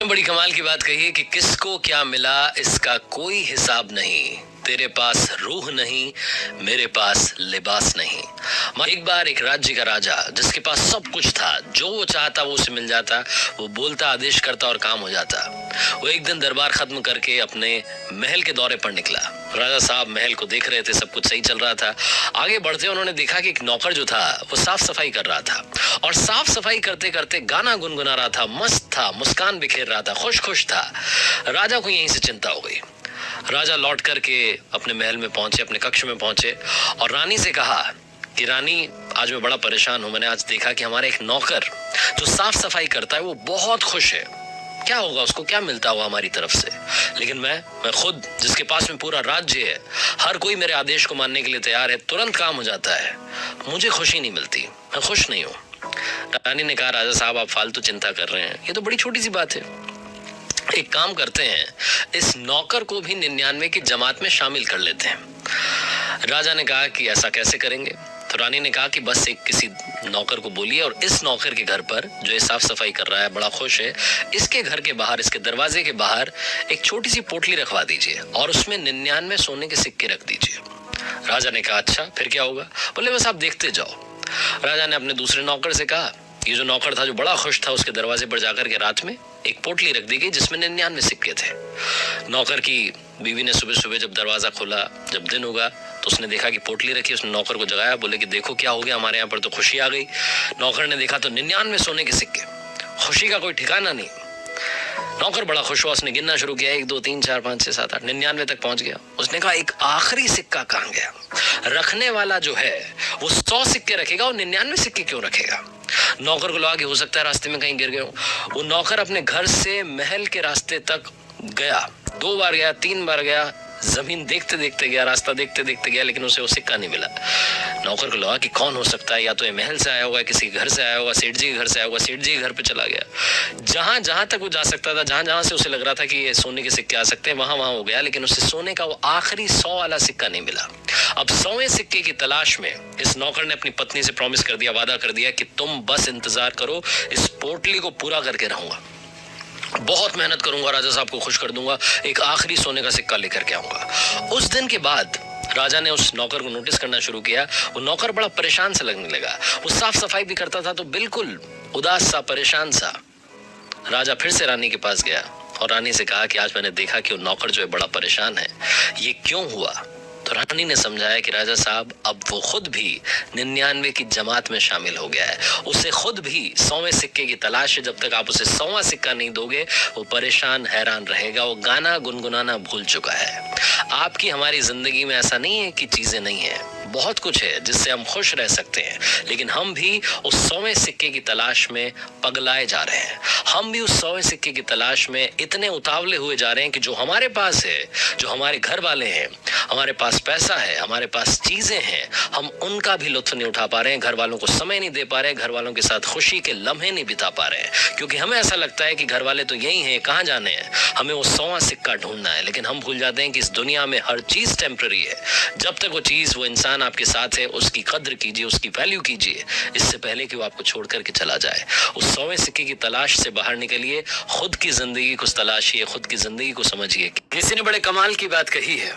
बड़ी कमाल की बात कही है कि किसको क्या मिला इसका कोई हिसाब नहीं। तेरे पास रूह नहीं, मेरे पास लिबास नहीं। एक बार एक राज्य का राजा जिसके पास सब कुछ था, जो वो चाहता वो उसे मिल जाता, वो बोलता, आदेश करता और काम हो जाता। वो एक दिन दरबार खत्म करके अपने महल के दौरे पर निकला। राजा साहब महल को देख रहे थे, सब कुछ सही चल रहा था। आगे बढ़ते उन्होंने देखा कि एक नौकर जो था वो साफ सफाई कर रहा था और साफ सफाई करते करते गाना गुनगुना रहा था, मस्त था, मुस्कान बिखेर रहा था, खुश खुश था। राजा को यहीं से चिंता हो गई। राजा लौट करके अपने महल में पहुंचे, अपने कक्ष में पहुंचे और रानी से कहा कि रानी, आज मैं बड़ा परेशान हूं। मैंने आज देखा कि हमारा एक नौकर जो साफ सफाई करता है वो बहुत खुश है। क्या होगा, उसको क्या मिलता होगा हमारी तरफ से, लेकिन मैं खुद, जिसके पास में पूरा राज्य है, हर कोई मेरे आदेश को मानने के लिए तैयार है, तुरंत काम हो जाता है, मुझे खुशी नहीं मिलती, मैं खुश नहीं हूं। रानी ने कहा, राजा साहब आप फालतू चिंता कर रहे हैं, ये तो बड़ी छोटी सी बात है। एक काम करते हैं, इस नौकर को भी 99 की जमात में शामिल कर लेते हैं। राजा ने कहा कि ऐसा कैसे करेंगे? तो रानी ने कहा कि बस एक किसी नौकर को बोलिए और इस नौकर के घर पर, जो ये साफ सफाई कर रहा है, बड़ा खुश है, इसके घर के बाहर, इसके दरवाजे के बाहर एक छोटी सी पोटली रखवा दीजिए और उसमें 99 सोने के सिक्के रख दीजिए। राजा ने कहा, अच्छा फिर क्या होगा? बोले बस आप देखते जाओ। राजा ने अपने दूसरे नौकर से कहा, ये जो नौकर था जो बड़ा खुश था, उसके दरवाजे पर जाकर के रात में एक पोटली रख दी गई जिसमें 99 सिक्के थे। नौकर की बीवी ने सुबह सुबह जब दरवाजा खोला, जब दिन होगा, तो उसने देखा कि पोटली रखी। उसने नौकर को जगाया, बोले कि देखो क्या हो गया, हमारे यहाँ पर तो खुशी आ गई। नौकर ने देखा तो 99 सोने के सिक्के, खुशी का कोई ठिकाना नहीं। नौकर बड़ा खुश हुआ, उसने गिनना शुरू किया, 1 2 3 4 5 6 7 8, 99 तक पहुंच गया। उसने कहा, एक आखिरी सिक्का कहाँ गया? रखने वाला जो है वो 100 सिक्के रखेगा और 99 सिक्के क्यों रखेगा? नौकर को लगा कि हो सकता है रास्ते में कहीं गिर गए हो। वो नौकर अपने घर से महल के रास्ते तक गया, 2 बार गया, 3 बार गया, जमीन देखते देखते गया, रास्ता देखते देखते गया, लेकिन उसे वो सिक्का नहीं मिला। नौकर को लगा कि कौन हो सकता है, या तो ये महल से आया होगा, किसी घर से आया होगा, सेठ जी के घर से आया होगा, सेठ जी के घर पे चला गया। जहां जहां तक वो जा सकता था, जहां जहां से उसे लग रहा था कि ये सोने के सिक्के आ सकते हैं, वहां वहां हो गया, लेकिन उसे सोने का वो आखिरी 100 वाला सिक्का नहीं मिला। अब 100वें सिक्के की तलाश में इस नौकर ने अपनी पत्नी से प्रॉमिस कर दिया, वादा कर दिया कि तुम बस इंतजार करो, इस पोटली को पूरा करके रहूंगा, बहुत मेहनत करूंगा, राजा साहब को खुश कर दूंगा, एक आखिरी सोने का सिक्का लेकर के आऊंगा। उस दिन के बाद राजा ने उस नौकर को नोटिस करना शुरू किया। वो नौकर बड़ा परेशान सा लगने लगा। वो साफ सफाई भी करता था तो बिल्कुल उदास सा, परेशान सा। राजा फिर से रानी के पास गया और रानी से कहा कि आज मैंने देखा कि वो नौकर जो है बड़ा परेशान है, ये क्यों हुआ? तो रानी ने समझाया कि राजा साहब, अब वो खुद भी 99 की जमात में शामिल हो गया है, उसे खुद भी 100वें सिक्के की तलाश है। जब तक आप उसे 100वां सिक्का नहीं दोगे, वो परेशान, हैरान रहेगा, वो गाना गुनगुनाना भूल चुका है। आपकी, हमारी जिंदगी में ऐसा नहीं है कि चीजें नहीं है, बहुत कुछ है जिससे हम खुश रह सकते हैं, लेकिन हम भी उस 100वें सिक्के की तलाश में पगलाए जा रहे हैं। हम भी उस 100वें सिक्के की तलाश में इतने उतावले हुए जा रहे हैं कि जो हमारे पास है, जो हमारे घर वाले हैं, हमारे पास पैसा है, हमारे पास चीजें हैं, हम उनका भी लुत्फ नहीं उठा पा रहे हैं, घर वालों को समय नहीं दे पा रहे हैं, घर वालों के साथ खुशी के लम्हे नहीं बिता पा रहे हैं, क्योंकि हमें ऐसा लगता है कि घर वाले तो यही हैं, कहाँ जाने हैं, हमें वो 100वां सिक्का ढूंढना है। लेकिन हम भूल जाते हैं कि इस दुनिया में हर चीज टेम्पररी है। जब तक वो चीज, वो इंसान आपके साथ है, उसकी कद्र कीजिए, उसकी वैल्यू कीजिए, इससे पहले कि वो आपको छोड़ करके चला जाए। उस 100वें सिक्के की तलाश से बाहर निकलिए, खुद की जिंदगी को तलाशिए, खुद की जिंदगी को समझिए। किसी ने बड़े कमाल की बात कही है,